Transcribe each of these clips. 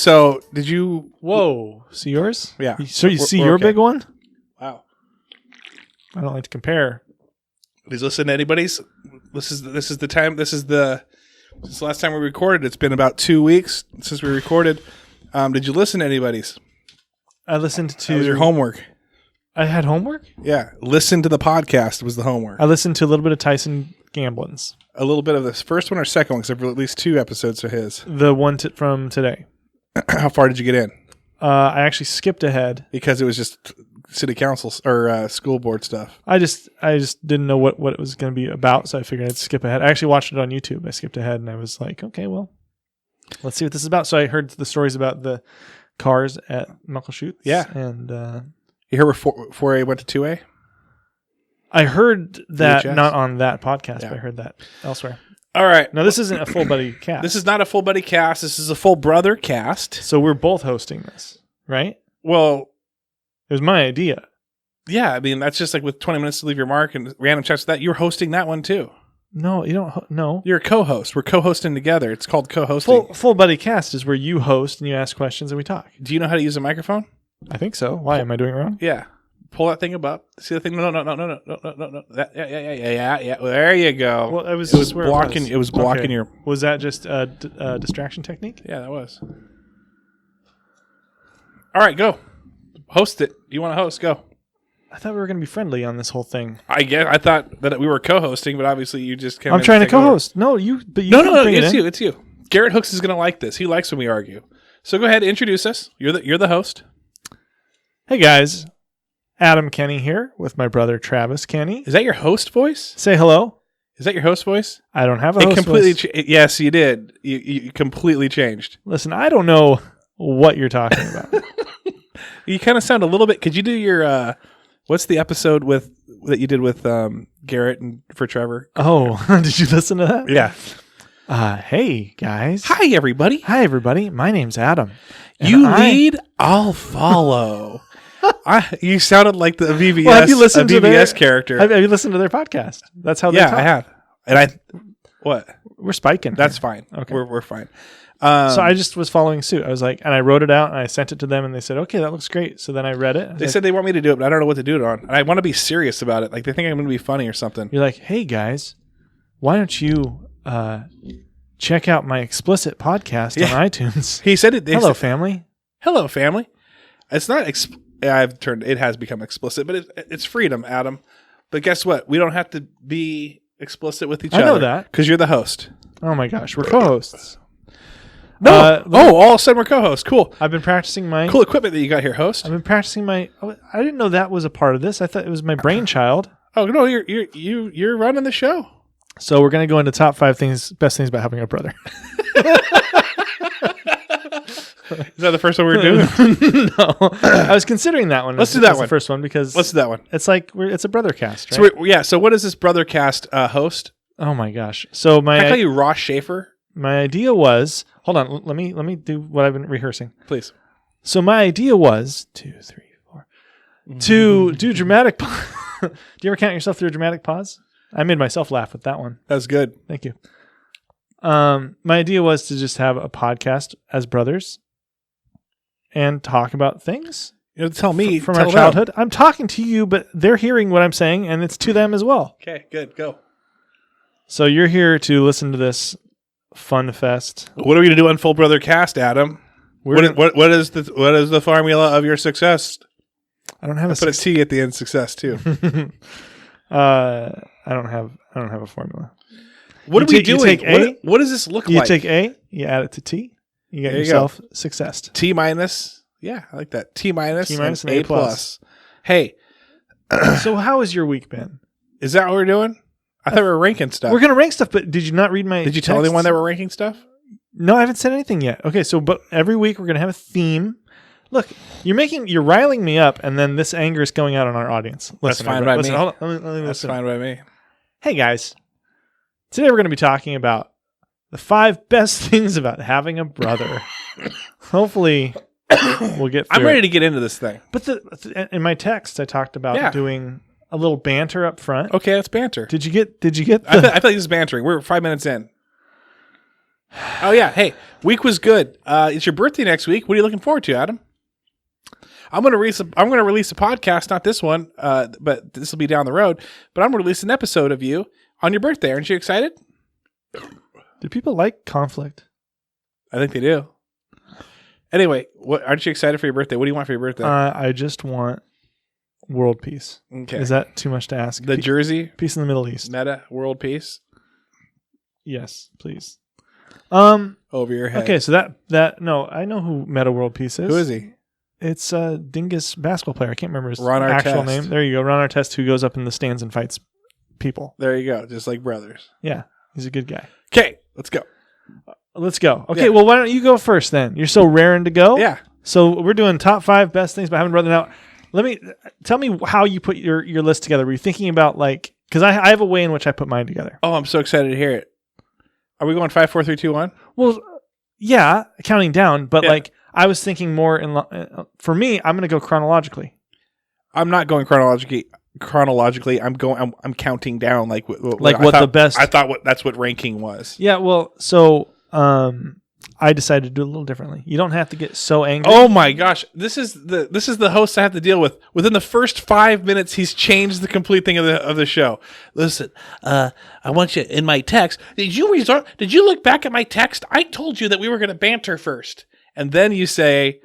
So did you? Whoa. See yours? Yeah. So you see your big one? Wow. I don't like to compare. Did you listen to anybody's? This is the time. Since the last time we recorded. It's been about 2 weeks since we recorded. Did you listen to anybody's? I listened to... That was your homework. I had homework? Yeah. Listen to the podcast was the homework. I listened to a little bit of Tyson Gamblin's. A little bit of the first one or second one, because there were at least 2 episodes of his. The one from today. How far did you get in? I actually skipped ahead. Because it was just city council or school board stuff. I just didn't know what it was going to be about, so I figured I'd skip ahead. I actually watched it on YouTube. I skipped ahead, and I was like, okay, well, let's see what this is about. So I heard the stories about the cars at Muckleshoot. Yeah. And you heard where 4A went to 2A? I heard that VHS? not on that podcast, Yeah. but I heard that elsewhere. All right. No, this isn't a full buddy cast. This is not a full buddy cast. This is a full brother cast. So we're both hosting this, right? Well, It was my idea. yeah. I mean, that's just like with 20 minutes to leave your mark and random chats. That you're hosting that one too. No, you don't. No. You're a co-host. We're co-hosting together. It's called co-hosting. Full buddy cast is where you host and you ask questions and we talk. Do you know how to use a microphone? I think so. Why am I doing it wrong? Yeah. Pull that thing up. See the thing? No. That, yeah. Well, there you go. Well, it was blocking. It was blocking Okay. your. Was that just a distraction technique? Yeah, that was. All right, go. Host it. You want to host? Go. I thought we were going to be friendly on this whole thing. I thought that we were co-hosting, but obviously you just came. I'm trying to co-host. No, you. But you. No. It's you. Garrett Hooks is going to like this. He likes when we argue. So go ahead, introduce us. You're the host. Hey guys, Adam Kenny here with my brother Travis Kenny. Is that your host voice? Say hello. Is that your host voice? I don't have a host voice. Yes, you did. You completely changed. Listen, I don't know what you're talking about. You kind of sound a little bit. Could you do your? What's the episode that you did with Garrett and for Trevor? Oh, did you listen to that? Yeah. Hey guys. Hi everybody. Hi everybody. My name's Adam. You lead, I'll follow. You sounded like the VBS. Well, have you listened to VBS character? Have you listened to their podcast? That's how they talk. I have. And what? We're spiking. That's fine. Okay. We're fine. So I just was following suit. I was like, and I wrote it out and I sent it to them and they said, okay, that looks great. So then I read it. They said they want me to do it, but I don't know what to do it on. And I want to be serious about it. Like they think I'm going to be funny or something. You're like, hey guys, why don't you check out my explicit podcast on iTunes? He said it. Hello, family. Hello, family. It's not. It has become explicit, but it's freedom, Adam. But guess what? We don't have to be explicit with each other. I know that because you're the host. Oh my gosh, we're co-hosts. No. All of a sudden we're co-hosts. Cool. I've been practicing my cool equipment that you got here, host. I've been practicing my. Oh, I didn't know that was a part of this. I thought it was my brainchild. Oh no, you're running the show. So we're gonna go into top 5 best things about having a brother. Is that the first one we're doing? No, I was considering that one. Let's do that one. The first one because let's do that one. It's like it's a brother cast, right? So what is this brother cast host? Oh my gosh! So Can I call you Ross Schaefer? My idea was hold on. Let me do what I've been rehearsing, please. So my idea was 2, 3, 4 to do dramatic. Do you ever count yourself through a dramatic pause? I made myself laugh with that one. That was good. Thank you. My idea was to just have a podcast as brothers and talk about things. You know, tell me from our childhood. I'm talking to you, but they're hearing what I'm saying, and it's to them as well. Okay, good. Go. So you're here to listen to this fun fest. What are we going to do on Full Brother Cast, Adam? What is the formula of your success? I don't have put a T at the end. Success too. I don't have a formula. What do we do? You take A. What does this look like? You take A. You add it to T. You get yourself success. T minus. Yeah, I like that. T minus and A plus. Hey. So how has your week been? Is that what we're doing? I thought we were ranking stuff. We're going to rank stuff, but did you not read my Did you tell anyone that we're ranking stuff? No, I haven't said anything yet. Okay, so but every week we're going to have a theme. Look, you're riling me up, and then this anger is going out on our audience. That's fine by me. Hold on, let me That's fine by me. Hey guys, today we're going to be talking about the 5 best things about having a brother. Hopefully, we'll get through I'm ready to get into this thing. But in my text, I talked about doing a little banter up front. Okay, that's banter. Did you get? I thought this is bantering. We're 5 minutes in. Oh yeah, hey, week was good. It's your birthday next week. What are you looking forward to, Adam? I'm gonna release a podcast, not this one, but this will be down the road. But I'm gonna release an episode of you on your birthday. Aren't you excited? Do people like conflict? I think they do. Anyway, aren't you excited for your birthday? What do you want for your birthday? I just want world peace. Okay. Is that too much to ask? The Jersey? Peace in the Middle East. Meta world peace? Yes, please. Over your head. Okay, so that no, I know who Meta World Peace is. Who is he? It's a dingus basketball player. I can't remember his Ron actual Artest. name. There you go. Ron Artest, who goes up in the stands and fights people. There you go. Just like brothers. Yeah, he's a good guy. Okay, let's go. Let's go. Okay, Yeah. well, why don't you go first then? You're so raring to go. Yeah. So we're doing top 5 best things about having a brother. Now, tell me how you put your list together. Were you thinking about because I have a way in which I put mine together. Oh, I'm so excited to hear it. Are we going 5, 4, 3, 2, 1? Well, yeah, counting down, but Yeah. I was thinking more for me, I'm going to go chronologically. I'm not going chronologically. I'm counting down like what the best. I thought that's what ranking was. Yeah, well, so I decided to do it a little differently. You don't have to get so angry. Oh my gosh, this is the host I have to deal with. Within the first 5 minutes, he's changed the complete thing of the show. Listen, I want you in my text. Did you look back at my text? I told you that we were going to banter first, and then you say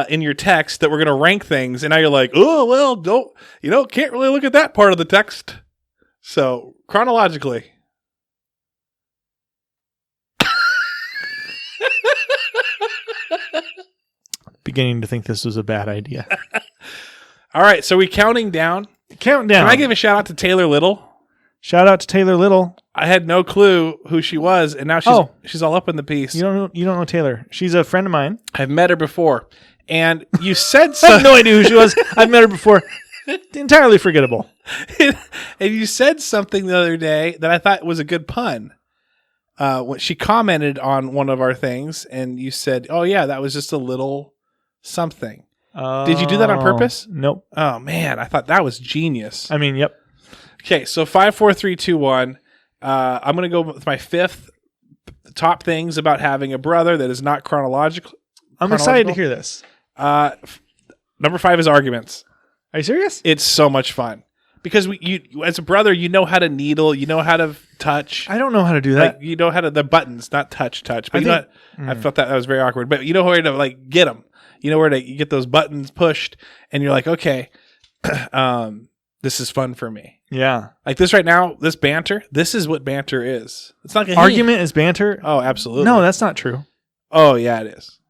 in your text that we're going to rank things, and now you're like, oh well, can't really look at that part of the text. So chronologically. Beginning to think this was a bad idea. All right, so we counting down. Countdown. Can I give a shout out to Taylor Little? Shout out to Taylor Little. I had no clue who she was, and now she's all up in the piece. You don't know Taylor. She's a friend of mine. I've met her before, and you said I have no idea who she was. I've met her before. Entirely forgettable. and you said something the other day that I thought was a good pun. When she commented on one of our things, and you said, "Oh yeah, that was just a little something." Did you do that on purpose? Nope. Oh man, I thought that was genius. I mean, yep. Okay, so 5, 4, 3, 2, 1. I'm going to go with my 5th top things about having a brother that is not chronological. I'm excited to hear this. Number 5 is arguments. Are you serious? It's so much fun because you as a brother, you know how to needle, you know how to touch. I don't know how to do that. Like, you know how to the buttons, not touch. But I felt that was very awkward. But you know where to get them. You know where to get those buttons pushed, and you're like, okay, this is fun for me. Yeah. Like this right now, this banter. This is what banter is. It's not like argument is banter. Oh, absolutely. No, that's not true. Oh yeah, it is.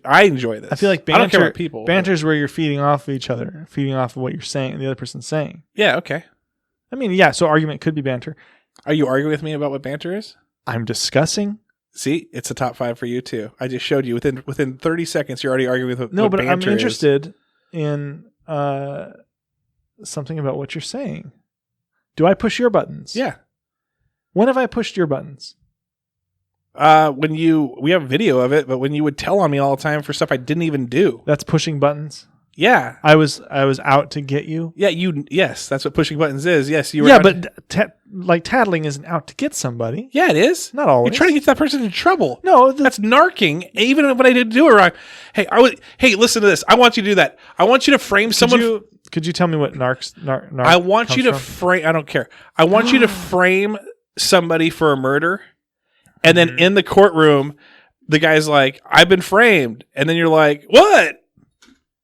I enjoy this. I feel like banter. I don't care about people. Banter is where you're feeding off of each other, feeding off of what you're saying and the other person's saying. Yeah. Okay. I mean, yeah. So argument could be banter. Are you arguing with me about what banter is? I'm discussing. See, it's a top 5 for you too. I just showed you within 30 seconds. You're already arguing with no, what but I'm banter interested in something about what you're saying. Do I push your buttons? Yeah. When have I pushed your buttons? We have video of it, but when you would tell on me all the time for stuff I didn't even do. That's pushing buttons. Yeah. I was out to get you. Yeah. Yes, that's what pushing buttons is. Yes, you were. Yeah, but tattling isn't out to get somebody. Yeah, it is. Not always. You're trying to get that person in trouble. No, that's narking. Even when I didn't do it wrong. Hey, listen to this. I want you to do that. I want you to frame someone. Could you tell me what narc I want you to from? frame. I don't care. I want you to frame somebody for a murder, and then in the courtroom, the guy's like, "I've been framed," and then you're like, "What?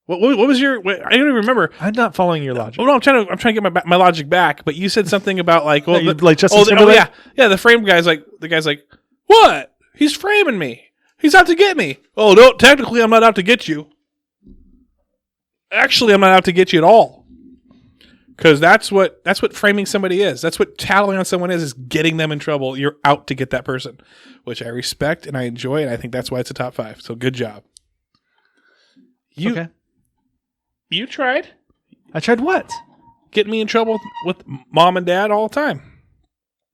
What was your? I don't even remember." I'm not following your logic. Oh no, I'm trying to get my logic back. But you said something about like, well, like Justin Timberlake? yeah. The frame guy's like, "What? He's framing me. He's out to get me." Oh no, technically I'm not out to get you. Actually, I'm not out to get you at all. Because that's what framing somebody is. That's what tattling on someone is getting them in trouble. You're out to get that person, which I respect and I enjoy, and I think that's why it's a top 5. So good job. Okay. You tried. I tried what? Getting me in trouble with mom and dad all the time.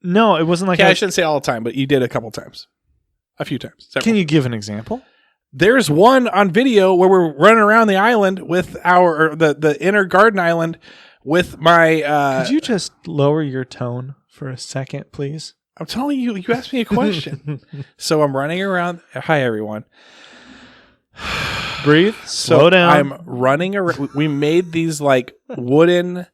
No, it wasn't like I shouldn't say all the time, but you did a couple times. A few times. Can you give an example? There's one on video where we're running around the island with the inner garden island with my... Could you just lower your tone for a second, please? I'm telling you, you asked me a question. So I'm running around. Hi, everyone. Breathe. Slow down. I'm running around. We made these like wooden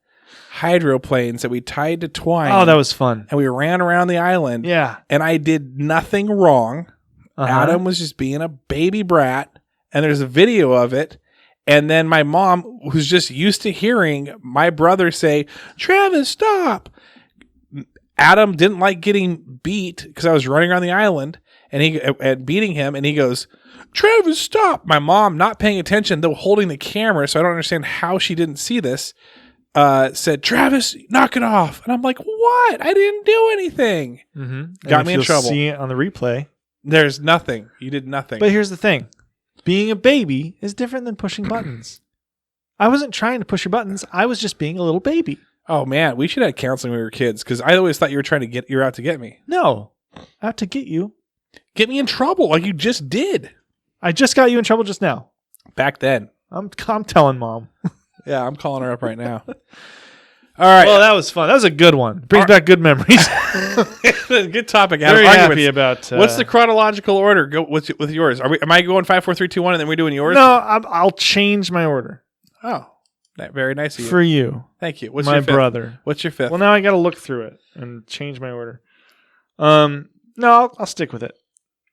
hydroplanes that we tied to twine. Oh, that was fun. And we ran around the island. Yeah. And I did nothing wrong. Uh-huh. Adam was just being a baby brat. And there's a video of it. And then my mom, who's just used to hearing my brother say, Travis, stop. Adam didn't like getting beat because I was running around the island and beating him. And he goes, Travis, stop. My mom, not paying attention, though holding the camera, so I don't understand how she didn't see this, said, Travis, knock it off. And I'm like, what? I didn't do anything. Mm-hmm. Got me in trouble. See it on the replay. There's nothing. You did nothing. But here's the thing. Being a baby is different than pushing buttons. I wasn't trying to push your buttons. I was just being a little baby. Oh, man. We should have had counseling when we were kids because I always thought you were out to get me. No. Out to get you. Get me in trouble like you just did. I just got you in trouble just now. Back then. I'm telling Mom. Yeah, I'm calling her up right now. All right. Well, that was fun. That was a good one. Brings back good memories. Good topic. Adam. Very Arguments. happy about. What's the chronological order? Go with yours. Am I going 5, 4, 3, 2, 1, and then we're doing yours? No, I'll change my order. Oh, very nice of you. For you. Thank you. What's my your fifth? brother. What's your fifth? Well, now I got to look through it and change my order. No, I'll stick with it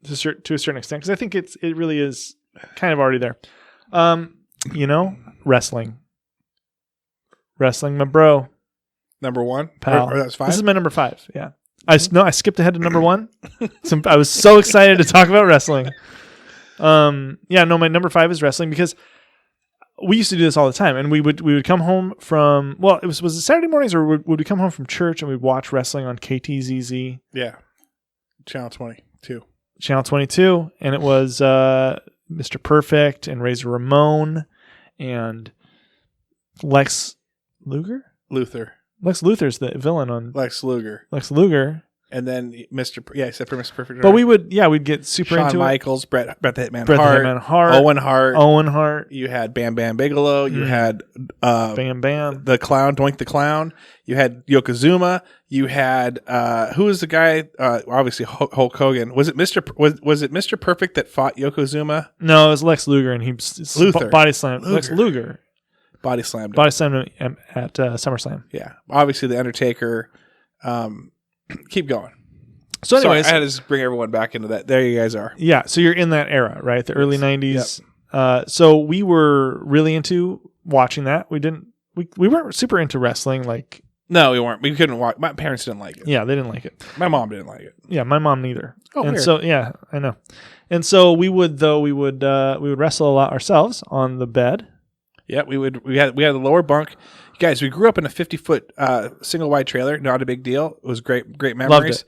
to a certain extent because I think it really is kind of already there. Wrestling. Wrestling, my bro. Number 1? Pal. Or that's 5? This is my number 5, yeah. I skipped ahead to number 1. I was so excited to talk about wrestling. My number 5 is wrestling because we used to do this all the time. And we would come home from, was it Saturday mornings or would we come home from church and we'd watch wrestling on KTZZ? Yeah. Channel 22. Channel 22. And it was Mr. Perfect and Razor Ramon and Lex Luger? Lex Luthor's the villain on Lex Luger. And then except for Mr. Perfect. But we'd get super Shawn into Michaels, Bret the Hitman Hart, Owen Hart. You had Bam Bam Bigelow. You had Bam Bam, the Clown, Doink the Clown. You had Yokozuna. You had who was the guy? Obviously Hulk Hogan. Was it Mr. Perfect that fought Yokozuna? No, it was Lex Luger, and he body slammed Lex Luger. Body slammed him at SummerSlam. Yeah, obviously the Undertaker. Keep going. So anyways, I had to just bring everyone back into that. There you guys are. Yeah, so you're in that era, right? The early 90s. Yep. So we were really into watching that. We weren't super into wrestling. Like, no, we weren't. We couldn't watch. My parents didn't like it. Yeah, they didn't like it. My mom didn't like it. Yeah, my mom neither. Oh, and weird. so yeah, I know. And so we would wrestle a lot ourselves on the bed. Yeah, we had the lower bunk. Guys, we grew up in a 50-foot single wide trailer. Not a big deal. It was great memories. Loved it.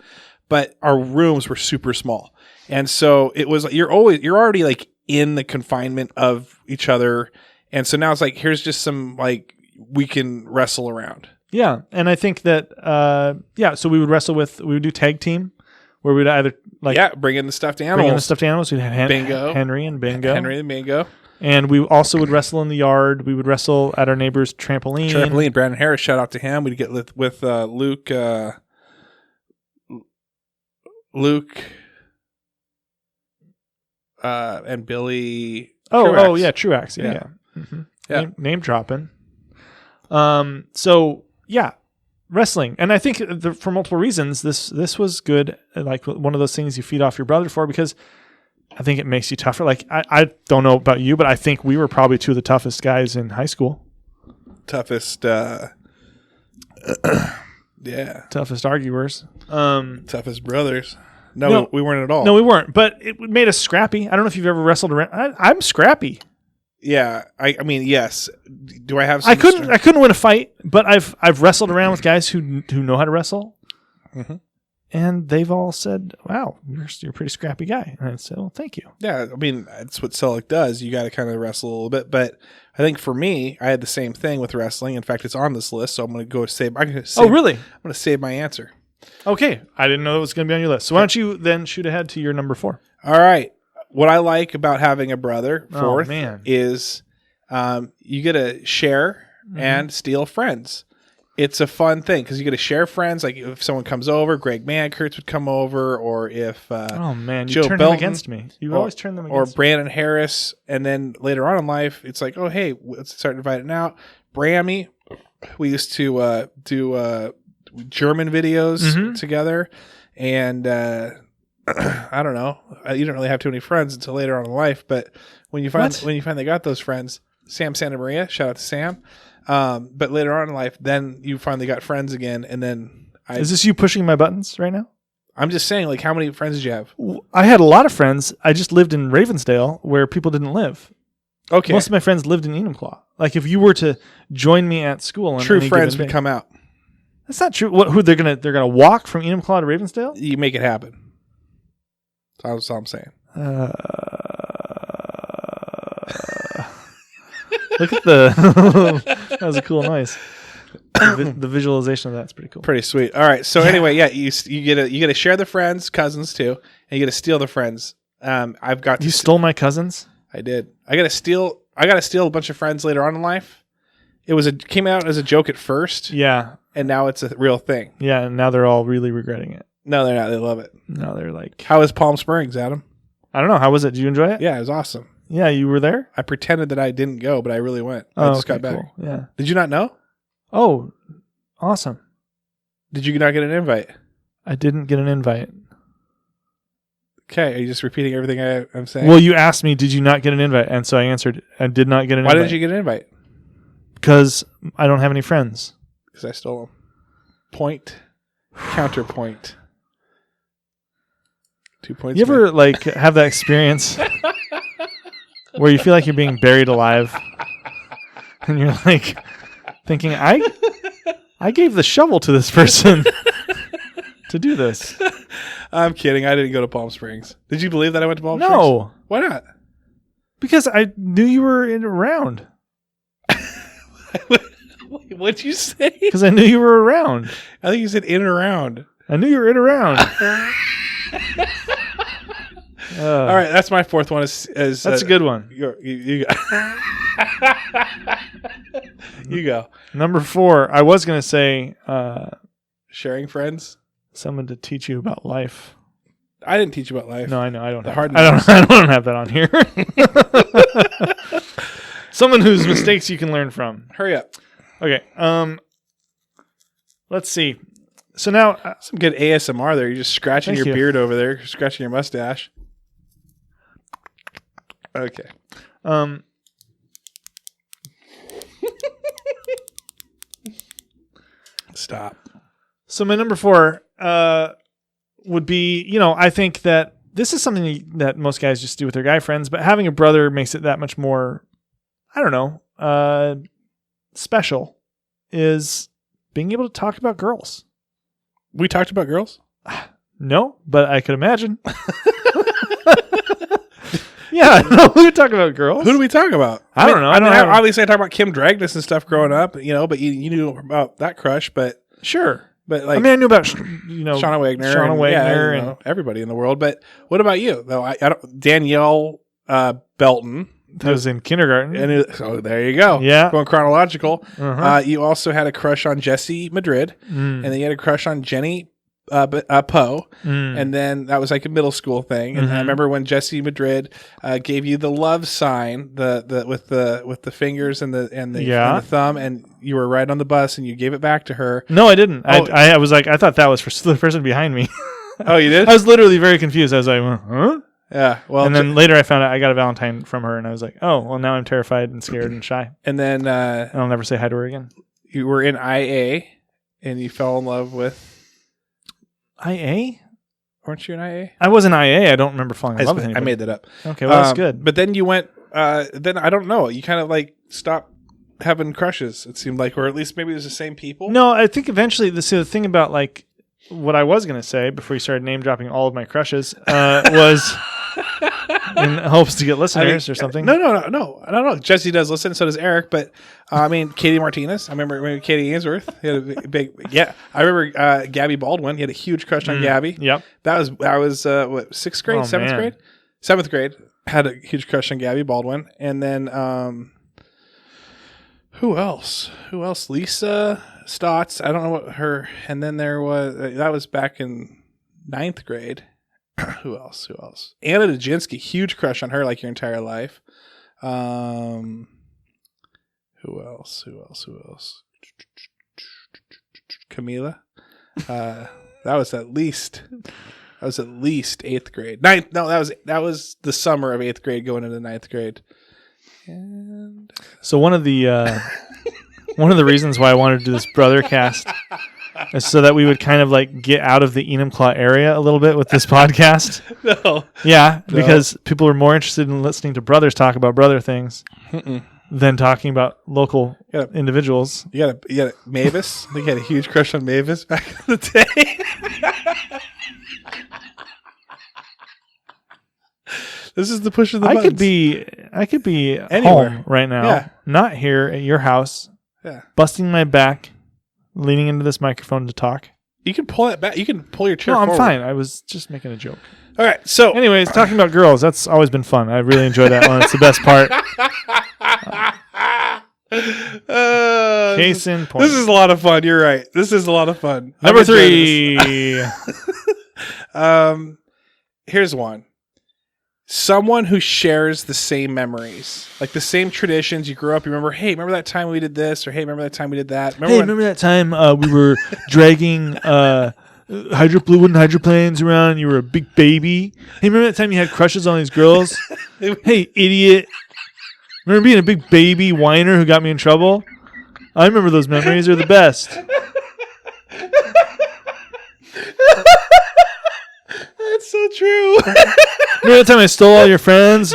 But our rooms were super small, and so it was like you're already like in the confinement of each other, and so now it's like here's just some like we can wrestle around. Yeah, and I think that so we would do tag team where we'd either bring in the stuffed animals. We'd have Bingo. Henry and Bingo. And we also would wrestle in the yard. We would wrestle at our neighbor's trampoline. Brandon Harris, shout out to him. We'd get with Luke and Billy. Truax. Yeah. Mm-hmm. Yeah. Name dropping. Wrestling. And I think for multiple reasons, this was good. Like one of those things you feed off your brother for because I think it makes you tougher. Like, I don't know about you, but I think we were probably two of the toughest guys in high school. Toughest, Toughest arguers. Toughest brothers. No, we weren't at all. No, we weren't. But it made us scrappy. I don't know if you've ever wrestled around. I'm scrappy. Yeah, I mean, yes. Do I have some I couldn't win a fight, but I've wrestled around with guys who know how to wrestle. Mm-hmm. And they've all said, wow, you're a pretty scrappy guy. And I said, well, thank you. Yeah, I mean, that's what Selleck does. You got to kind of wrestle a little bit. But I think for me, I had the same thing with wrestling. In fact, it's on this list, so I'm going to go save. Oh, really? I'm going to save my answer. Okay. I didn't know it was going to be on your list. So why don't you then shoot ahead to your number 4? All right. What I like about having a brother, fourth, is you get to share and steal friends. it's a fun thing because you get to share friends. Like if someone comes over, Greg Mankurtz would come over, or if oh man, you Joe turn them Belton, against me. You always turn them or against me. Brandon Harris, and then later on in life, it's like, oh hey, let's start inviting out Brammy. We used to do German videos together, and I don't know. You didn't really have too many friends until later on in life, but when you finally got those friends, Sam Santa Maria, shout out to Sam. But later on in life, then you finally got friends again, and then Is this you pushing my buttons right now? I'm just saying, like, how many friends did you have? I had a lot of friends. I just lived in Ravensdale where people didn't live. Okay. Most of my friends lived in Enumclaw. Like if you were to join me at school, on true any friends given would day- come out. That's not true. Who they're gonna walk from Enumclaw to Ravensdale? You make it happen. That's all I'm saying. Look at the that was a cool noise. The visualization of that's pretty cool. Pretty sweet. All right. So anyway, yeah, you get to share the friends, cousins too, and you get to steal the friends. I've got You stole my cousins? I did. I got to steal a bunch of friends later on in life. It came out as a joke at first. Yeah. And now it's a real thing. Yeah, and now they're all really regretting it. No, they're not. They love it. No, they're like, How was Palm Springs, Adam? I don't know. How was it? Did you enjoy it? Yeah, it was awesome. Yeah, you were there? I pretended that I didn't go, but I really went. I just got back. Cool. Yeah. Did you not know? Oh, awesome. Did you not get an invite? I didn't get an invite. Okay, are you just repeating everything I'm saying? Well, you asked me, did you not get an invite? And so I answered, I did not get an Why invite. didn't you get an invite? Because I don't have any friends. Because I stole them. Point. Counterpoint. 2 points. You ever like have that experience where you feel like you're being buried alive and you're like thinking, I gave the shovel to this person to do this. I'm kidding. I didn't go to Palm Springs. Did you believe that I went to Palm Springs? No. Why not? Because I knew you were around. What'd you say? Because I knew you were around. I think you said in and around. I knew you were in around. All right, that's my fourth one. Is That's a good one. You go. You go. Number 4, I was going to say Sharing friends. someone to teach you about life. I didn't teach you about life. No, I know. I don't. The Have hard that. I don't have that on here. Someone whose mistakes you can learn from. Hurry up. Okay. Let's see. So now, Some good ASMR there. You're just scratching Thank your you. beard over there, scratching your mustache. Okay. Stop. So my number 4 would be, I think that this is something that most guys just do with their guy friends, but having a brother makes it that much more, I don't know, special, is being able to talk about girls. We talked about girls? No, but I could imagine. Yeah, no, we would talk about girls. Who do we talk about? I don't know. I don't have- obviously, I talk about Kim Dragnis and stuff growing up, but you knew about that crush, but Sure. like I mean, I knew about, Shauna Wagner, and everybody in the world. But what about you? Though I don't, Danielle Belton. that was in kindergarten. So there you go. Yeah. Going chronological. Uh-huh. You also had a crush on Jessie Madrid, and then you had a crush on Jenny Poe, and then that was like a middle school thing. And I remember when Jessie Madrid gave you the love sign, the with the fingers and the thumb, and you were right on the bus, and you gave it back to her. No, I didn't. I was like, I thought that was for the person behind me. Oh, you did? I was literally very confused. I was like, huh? Yeah. Well, And then later I found out I got a Valentine from her, and I was like, oh, well, now I'm terrified and scared and shy. and then And I'll never say hi to her again. you were in IA, and you fell in love with. IA? Weren't you in IA? I was in IA. I don't remember falling in love with I anybody. made that up. Okay, well, that's good. But then you went. Then I don't know. You kind of like stopped having crushes. It seemed like, or at least maybe it was the same people. No, I think eventually the thing about like what I was going to say before you started name dropping all of my crushes was in hopes to get listeners or something. No. Jesse does listen, so does Eric. But I mean, Katie Martinez. I remember Katie Ainsworth. He had a big. Yeah, I remember Gabby Baldwin. He had a huge crush on Gabby. Yep. That was what, 6th grade, Oh, 7th man. grade, 7th grade. Had a huge crush on Gabby Baldwin, and then who else? Lisa. Stotts. I don't know what her. And then there was that was back in 9th grade. Who else? Anna Dujinski. Huge crush on her, like your entire life. Who else? Camila. That was at least 8th grade. That was the summer of 8th grade going into 9th grade. And so one of the reasons why I wanted to do this brothercast is so that we would kind of like get out of the Enumclaw area a little bit with this podcast. No. Yeah, because people are more interested in listening to brothers talk about brother things than talking about local individuals. You got Mavis. I think you had a huge crush on Mavis back in the day. This is the push of the buttons. I could be anywhere home right now, not here at your house, busting my back, leaning into this microphone to talk. You can pull it back. You can pull your chair forward. No, I'm fine. I was just making a joke. All right. So, anyways, talking about girls, that's always been fun. I really enjoy that one. It's the best part. Case in point. This is a lot of fun. You're right. This is a lot of fun. Number 3. Here's one. Someone who shares the same memories, like the same traditions. You grew up. You remember? Hey, remember that time we did this? Or hey, remember that time we did that? Remember that time we were dragging wooden hydroplanes around? And you were a big baby. Hey, remember that time you had crushes on these girls? Hey, idiot! Remember being a big baby whiner who got me in trouble? I remember those memories. They're the best. That's so true. Remember that time I stole all your friends?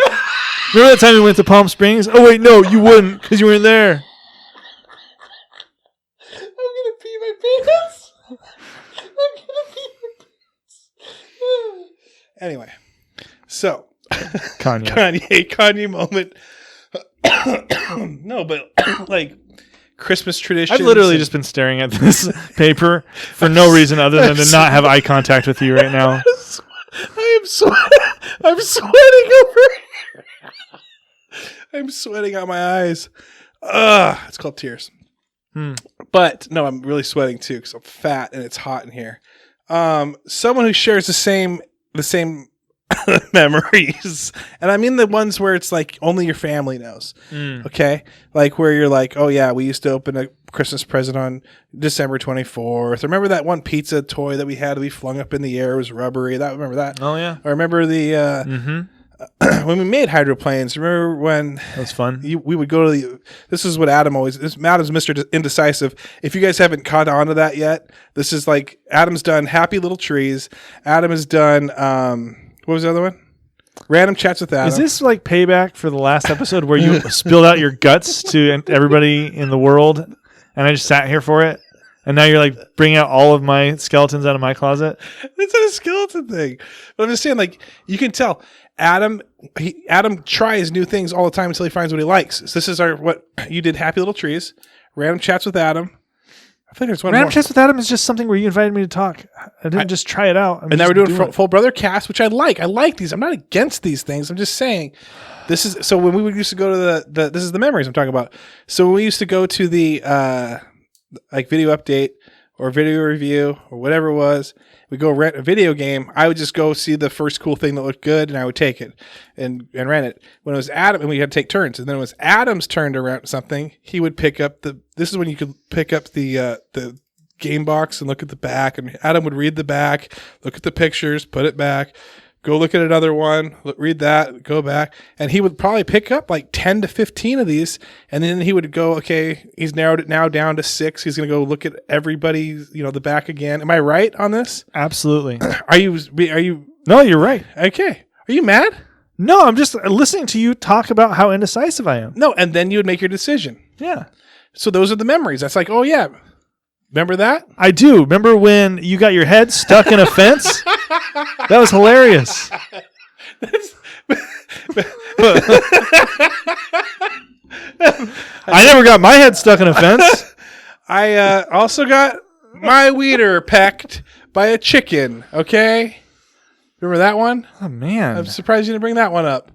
Remember that time we went to Palm Springs? Oh, wait, no, you wouldn't because you weren't there. I'm going to pee my pants. Anyway, so Kanye moment. No, but like Christmas traditions. I've literally just been staring at this paper for no reason other than to not have eye contact with you right now. I'm sweating over here. I'm sweating out my eyes. It's called tears. But no, I'm really sweating too because I'm fat and it's hot in here. Someone who shares the same memories, and I mean the ones where it's like only your family knows. Okay, like where you're like, oh yeah, we used to open a Christmas present on December 24th. Remember that one pizza toy that we had? We flung up in the air. It was rubbery. Remember that? Oh yeah. I remember the when we made hydroplanes. Remember when that was fun? We would go to this is what Adam always. Adam's Mr. Indecisive. If you guys haven't caught on to that yet, this is like Adam's done Happy Little Trees. Adam has done what was the other one? Random Chats with Adam. Is this like payback for the last episode where you spilled out your guts to everybody in the world, and I just sat here for it? And now you're like bringing out all of my skeletons out of my closet? It's not a skeleton thing. But I'm just saying, like, you can tell Adam tries new things all the time until he finds what he likes. So this is what you did, Happy Little Trees, Random Chats with Adam. I think there's one Random more. Chats with Adam is just something where you invited me to talk. I didn't just try it out. And now we're doing Full Brother Cast, which I like. I like these. I'm not against these things. I'm just saying this is so when we used to go to the this is the memories I'm talking about. So when we used to go to the like video update or video review or whatever it was, we go rent a video game. I would just go see the first cool thing that looked good, and I would take it and rent it. When it was Adam, and we had to take turns, and then it was Adam's turn to rent something. He would pick up this is when you could pick up the game box and look at the back, and Adam would read the back, look at the pictures, put it back, go look at another one, read that, go back, and he would probably pick up like 10 to 15 of these, and then he would go, okay, he's narrowed it now down to 6. He's going to go look at everybody's, the back again. Am I right on this? Absolutely. Are you? No, you're right. Okay. Are you mad? No, I'm just listening to you talk about how indecisive I am. No, and then you would make your decision. Yeah. So those are the memories. That's like, oh yeah. Remember that? I do. Remember when you got your head stuck in a fence? That was hilarious. I never got my head stuck in a fence. I also got my wiener pecked by a chicken. Okay? Remember that one? Oh, man. I'm surprised you didn't bring that one up.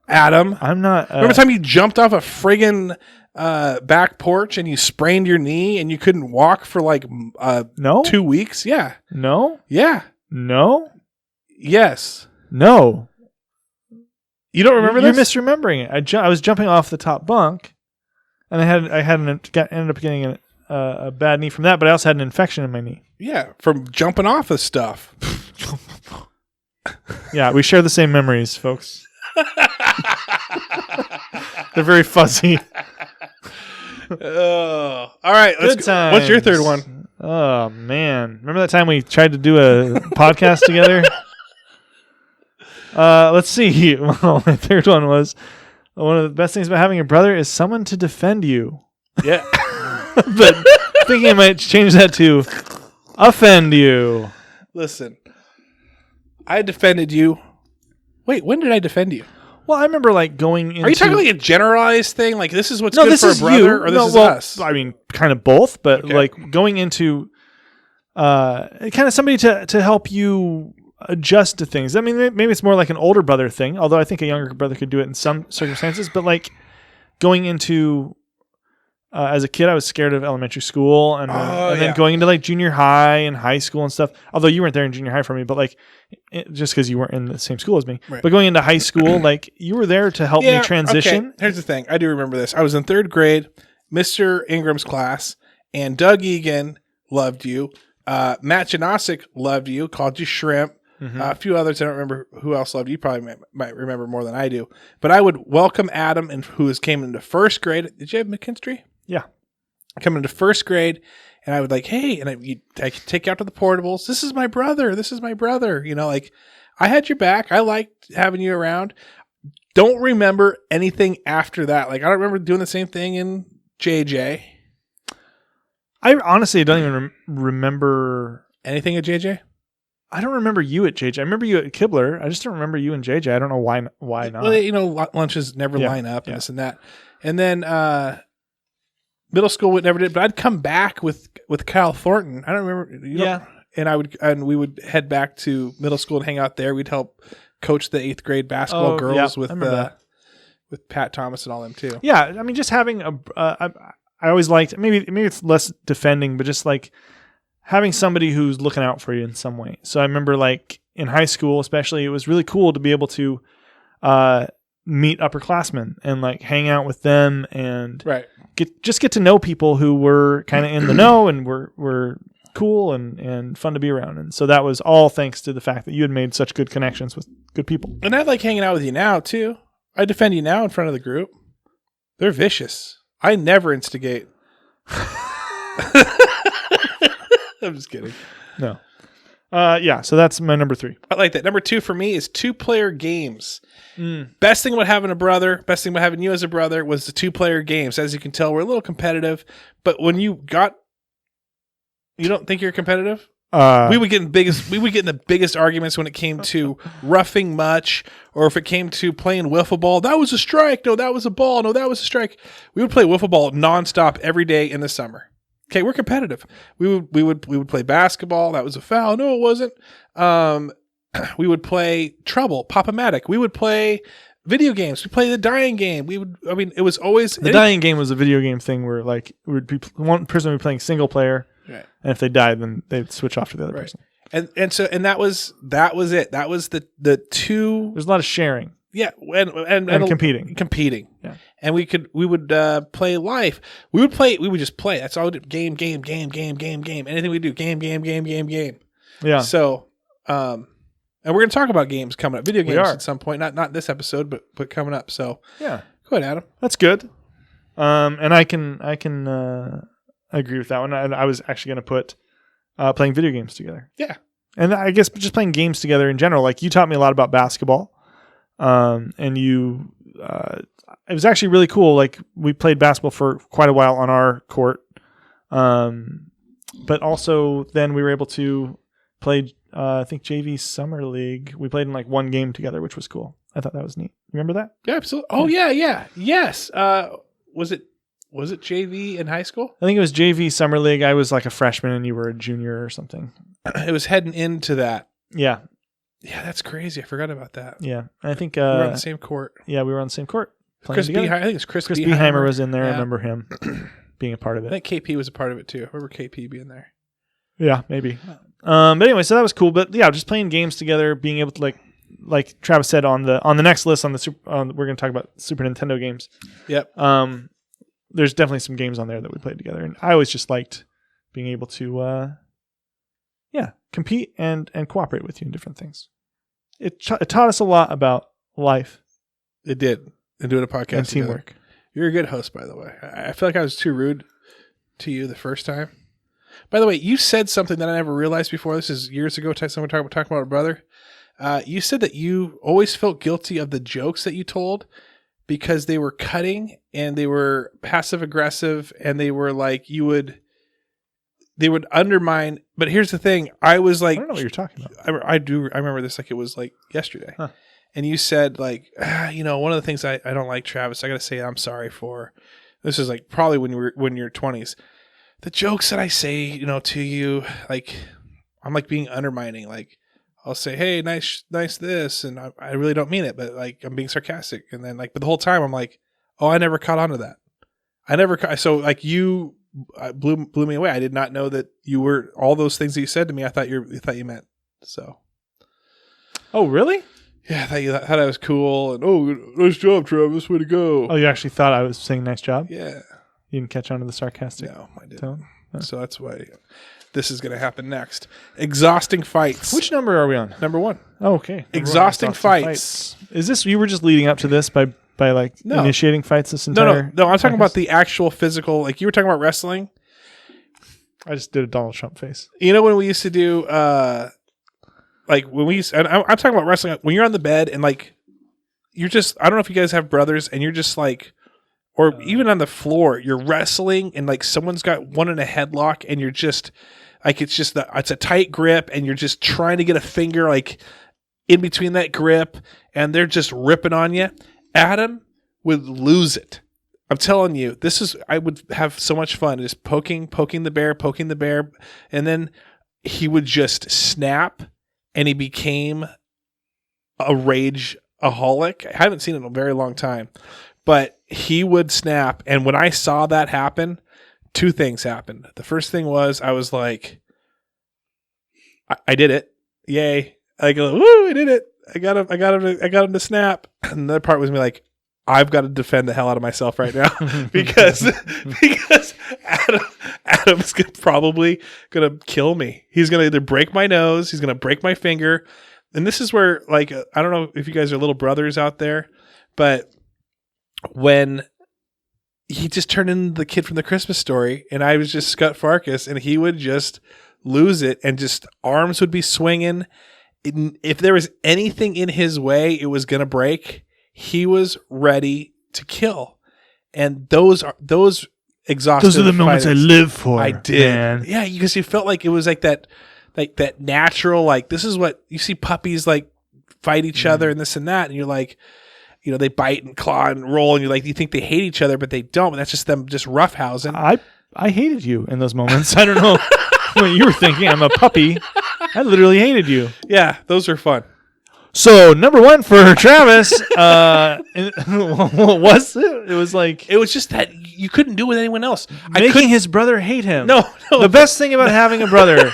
Adam. I'm not... Remember the time you jumped off a friggin' back porch and you sprained your knee and you couldn't walk for like No? 2 weeks? Yeah. No? Yeah. No? Yes. No. You don't remember You're this? misremembering it. I was jumping off the top bunk, and ended up getting a bad knee from that, but I also had an infection in my knee. Yeah, from jumping off of stuff. Yeah, we share the same memories, folks. They're very fuzzy. Oh, all right. Good times. What's your third one? Oh, man. Remember that time we tried to do a podcast together? Let's see. Well, my third one was one of the best things about having a brother is someone to defend you. Yeah. But thinking I might change that to offend you. Listen, I defended you. Wait, when did I defend you? Well, I remember like going into... Are you talking like a generalized thing? Like this is what's good for a brother, or this is us? I mean, kind of both, but Okay. like going into kind of somebody to help you adjust to things. I mean, maybe it's more like an older brother thing, although I think a younger brother could do it in some circumstances. But like going into... as a kid, I was scared of elementary school, and then going into like junior high and high school and stuff. Although you weren't there in junior high for me, but like just because you weren't in the same school as me. Right. But going into high school, like you were there to help me transition. Okay. Here's the thing. I do remember this. I was in third grade, Mr. Ingram's class, and Doug Egan loved you. Matt Janosic loved you, called you Shrimp. Mm-hmm. A few others, I don't remember who else loved you. You probably might remember more than I do. But I would welcome Adam, and came into first grade. Did you have McKinstry? Yeah. Coming into first grade, and I would like, hey, and I could take you out to the portables. This is my brother. This is my brother. You know, like I had your back. I liked having you around. Don't remember anything after that. Like I don't remember doing the same thing in JJ. I honestly don't even remember Anything at JJ? I don't remember you at JJ. I remember you at Kibler. I just don't remember you and JJ. I don't know why not. Well, you know, lunches never line up and this and that. And then middle school we never did, but I'd come back with Kyle Thornton. I don't remember. And we would head back to middle school and hang out there. We'd help coach the 8th grade basketball girls with Pat Thomas and all them too. Yeah, I mean, just having I always liked maybe it's less defending, but just like having somebody who's looking out for you in some way. So I remember like in high school, especially, it was really cool to be able to meet upperclassmen and like hang out with them and get to know people who were kind of in the know and were cool and fun to be around. And so that was all thanks to the fact that you had made such good connections with good people. And I like hanging out with you now too. I defend you now in front of the group. They're vicious. I never instigate. I'm just kidding. No. So that's my number 3. I like that. Number 2 for me is 2-player games. Best thing about having a brother, best thing about having you as a brother was the 2-player games. As you can tell, we're a little competitive, but when you don't think you're competitive? We would get in the biggest arguments when it came to roughing much, or if it came to playing wiffle ball. That was a strike. No, that was a ball. No, that was a strike. We would play wiffle ball nonstop every day in the summer. Okay, we're competitive. We would play basketball. That was a foul. No, it wasn't. We would play Trouble, Pop-O-Matic. We would play video games. We play the dying game. It was always the dying game was a video game thing where like one person would be playing single player, right, and if they died, then they'd switch off to the other person. And that was it. That was the two. There's a lot of sharing. Yeah, and competing. Yeah, and we would play life. We would just play. That's all we did. Game. Anything we do, game. Yeah. So, and we're gonna talk about games coming up, video games at some point. Not this episode, but coming up. So yeah, go ahead, Adam. That's good. And I can agree with that one. I was actually gonna put playing video games together. Yeah, and I guess just playing games together in general. Like you taught me a lot about basketball. And you, it was actually really cool. Like we played basketball for quite a while on our court. But also then we were able to play, I think JV Summer League. We played in like one game together, which was cool. I thought that was neat. Remember that? Yeah, absolutely. Oh yeah. Yes. Was it JV in high school? I think it was JV Summer League. I was like a freshman and you were a junior or something. It was heading into that. Yeah. Yeah, that's crazy. I forgot about that. Yeah. I think we were on the same court. Yeah, we were on the same court. playing together. I think it's Chris Beheimer was in there. Yeah. I remember him being a part of I it. think KP was a part of it too. I remember KP being there. Yeah, maybe. But anyway, so that was cool. But yeah, just playing games together, being able to like Travis said on the next list we're going to talk about Super Nintendo games. Yep. There's definitely some games on there that we played together, and I always just liked being able to compete and cooperate with you in different things. It taught us a lot about life. It did. And doing a podcast and teamwork. Together. You're a good host, by the way. I feel like I was too rude to you the first time. By the way, you said something that I never realized before. This is years ago. Someone talking about our brother. You said that you always felt guilty of the jokes that you told because they were cutting and they were passive aggressive and they were like they would undermine. But here's the thing: I was like, I don't know what you're talking about. I remember this like it was like yesterday. Huh. And you said like, one of the things I don't like, Travis, I got to say I'm sorry for. This is like probably when you're 20s. The jokes that I say, to you, like I'm like being undermining. Like I'll say, "Hey, nice this," and I really don't mean it, but like I'm being sarcastic. And then but the whole time I'm like, "Oh, I never caught on to that. So like you blew me away. I did not know that you were all those things that you said to me. I thought you meant so. Oh, really? Yeah, I thought I was cool. And nice job, Travis. Way to go. Oh, you actually thought I was saying nice job? Yeah. You didn't catch on to the sarcastic No, I didn't. tone? Oh. So that's why this is going to happen next. Exhausting fights. Which number are we on? Number 1? Oh, okay. Exhausting fights. Is this, you were just leading up to this by like initiating fights this entire? No. I'm talking about the actual physical, like you were talking about wrestling. I just did a Donald Trump face. You know when we used to do, like when we used, and I'm talking about wrestling, when you're on the bed and like, you're just, I don't know if you guys have brothers and you're just like, or even on the floor, you're wrestling and like someone's got one in a headlock and you're just like, it's a tight grip and you're just trying to get a finger like in between that grip and they're just ripping on you. Adam would lose it. I'm telling you, I would have so much fun just poking the bear. And then he would just snap and he became a rageaholic. I haven't seen it in a very long time. But he would snap, and when I saw that happen, 2 things happened. The first thing was I was like, I did it. Yay. I go, woo, I did it. I got him to snap. And the other part was me like, I've got to defend the hell out of myself right now because Adam's probably going to kill me. He's going to either break my nose, he's going to break my finger. And this is where, like, I don't know if you guys are little brothers out there, but when he just turned into the kid from the Christmas Story and I was just Scott Farkas and he would just lose it and just arms would be swinging. If there was anything in his way, it was going to break. He was ready to kill. And those exhaustive Those are the moments I live for. I did. Man. Yeah, because you felt like it was like that natural, like this is what you see puppies like fight each other and this and that. And you're like, they bite and claw and roll, and you're like, you think they hate each other, but they don't. And that's just them just roughhousing. I hated you in those moments. I don't know what you were thinking. I'm a puppy. I literally hated you. Yeah, those are fun. So number 1 for Travis, what was it? It was like it was just that you couldn't do it with anyone else. Making his brother hate him. No. The best thing about having a brother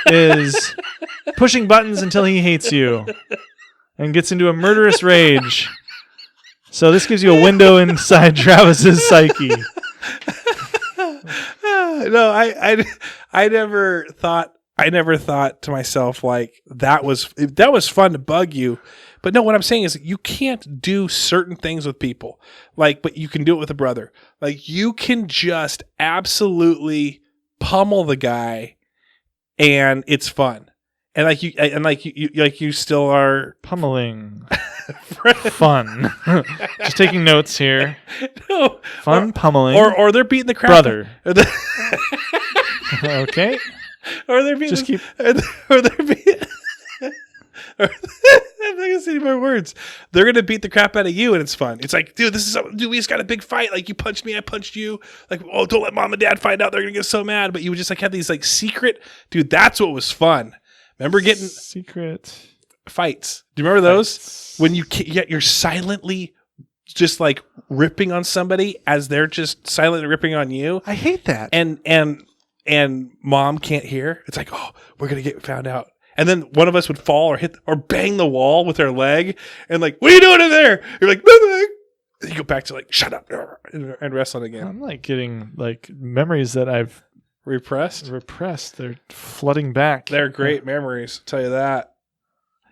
is pushing buttons until he hates you and gets into a murderous rage. So this gives you a window inside Travis's psyche. No, I never thought to myself like that was fun to bug you. But no, what I'm saying is you can't do certain things with people. Like, but you can do it with a brother. Like you can just absolutely pummel the guy and it's fun. And you still are pummeling. Fun. Just taking notes here. No. Fun pummeling. Or they're beating the crap. Brother. Okay. Or they're beating. Just keep. Or they're beating. I'm not gonna say any more words. They're gonna beat the crap out of you, and it's fun. It's like, dude, we just got a big fight. Like you punched me, I punched you. Like, oh, don't let mom and dad find out. They're gonna get so mad. But you would just like have these like secret, dude. That's what was fun. Remember getting secret fights? Do you remember those when you're silently just like ripping on somebody as they're just silently ripping on you. I hate that. And mom can't hear. It's like, oh, we're going to get found out. And then one of us would fall or hit or bang the wall with their leg and like, what are you doing in there? You're like, nothing. You go back to like, shut up and wrestle again. I'm like getting like memories that I've repressed. They're flooding back. They're great memories. I'll tell you that.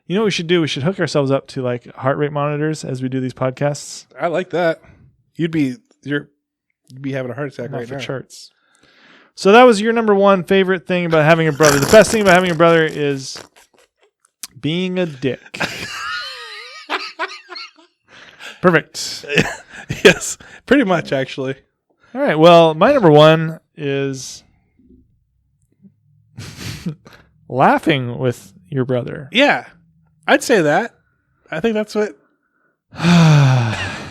You know what we should do? We should hook ourselves up to like heart rate monitors as we do these podcasts. I like that. You'd be having a heart attack right now. Charts. So that was your number one favorite thing about having a brother. The best thing about having a brother is being a dick. Perfect. Yes, pretty much actually. All right. Well, my number one is laughing with your brother. Yeah, I'd say that. I think that's what.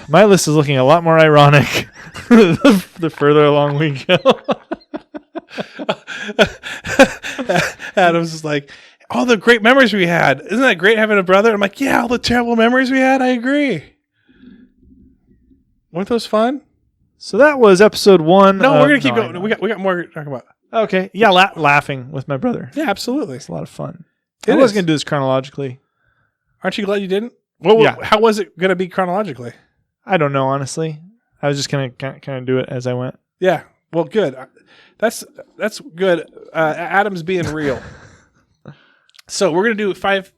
My list is looking a lot more ironic the further along we go. Adam's just like, all the great memories we had. Isn't that great having a brother? I'm like, yeah, all the terrible memories we had. I agree. Weren't those fun? So that was episode 1. No, we're gonna keep going. We got more to talk about. Okay, yeah, laughing with my brother. Yeah, absolutely. It's a lot of fun. I was going to do this chronologically. Aren't you glad you didn't? Well, yeah. How was it going to be chronologically? I don't know, honestly. I was just going to kind of do it as I went. Yeah. Well, good. That's good. Adam's being real. So we're going to do 5.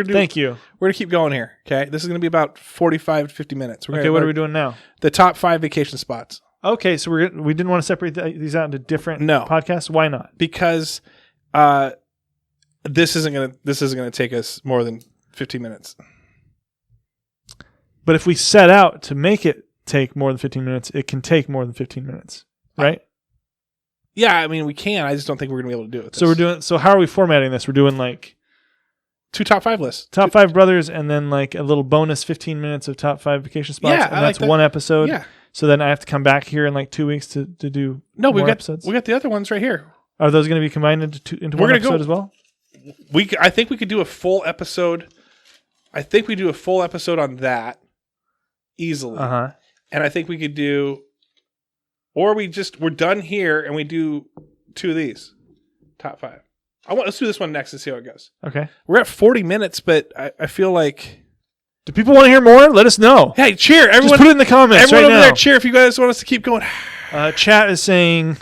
Thank you. We're going to keep going here. Okay. This is going to be about 45 to 50 minutes. Okay. What are we doing now? The top 5 vacation spots. Okay. So we didn't want to separate these out into different podcasts. Why not? Because this isn't going to take us more than 15 minutes. But if we set out to make it take more than 15 minutes, it can take more than 15 minutes, right? Yeah, I mean we can. I just don't think we're going to be able to do it. So how are we formatting this? We're doing like 2 top 5 lists. Top 5 brothers and then like a little bonus 15 minutes of top 5 vacation spots. Yeah, and that's one episode. Yeah. So then I have to come back here in like 2 weeks to do more episodes. We got the other ones right here. Are those going to be combined into one episode as well? I think we could do a full episode. I think we do a full episode on that easily. Uh-huh. And I think we could do, or we're done here and we do 2 of these. Top 5. Let's do this one next and see how it goes. Okay. We're at 40 minutes, but I feel like. Do people want to hear more? Let us know. Hey, cheer. Everyone. Just put it in the comments everyone right over now. there, cheer if you guys want us to keep going. Chat is saying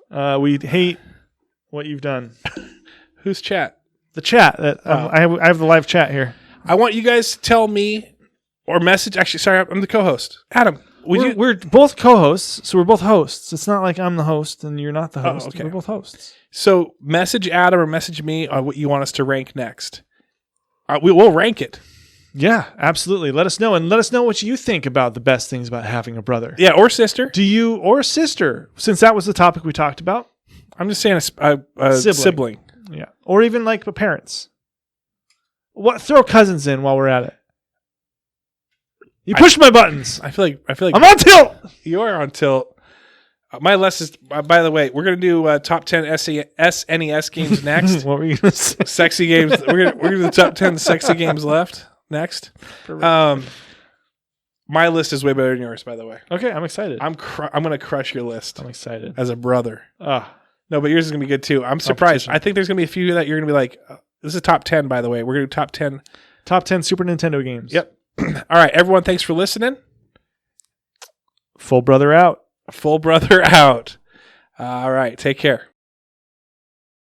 we hate what you've done. Who's chat? The chat. I have the live chat here. I want you guys to tell me or message. Actually, sorry, I'm the co-host. Adam, we're both co-hosts, so we're both hosts. It's not like I'm the host and you're not the host. Okay. We're both hosts. So message Adam or message me on what you want us to rank next. We'll rank it. Yeah, absolutely. Let us know, and let us know what you think about the best things about having a brother. Yeah, or sister. Do you or sister? Since that was the topic we talked about. I'm just saying a sibling. Yeah, or even like parents. What? Throw cousins in while we're at it. You push my buttons. I feel like I'm on tilt. You are on tilt. My list is. By the way, we're gonna do top 10 SNES games next. What were you gonna say? Sexy games. We're gonna do the top 10 sexy games left next. My list is way better than yours. By the way. Okay, I'm excited. I'm gonna crush your list. I'm excited as a brother. No, but yours is gonna be good too. I'm surprised. I think there's gonna be a few that you're gonna be like. This is top 10, by the way. We're gonna do top 10. Top 10 Super Nintendo games. Yep. All right, everyone. Thanks for listening. Full brother out. Full brother out. All right. Take care.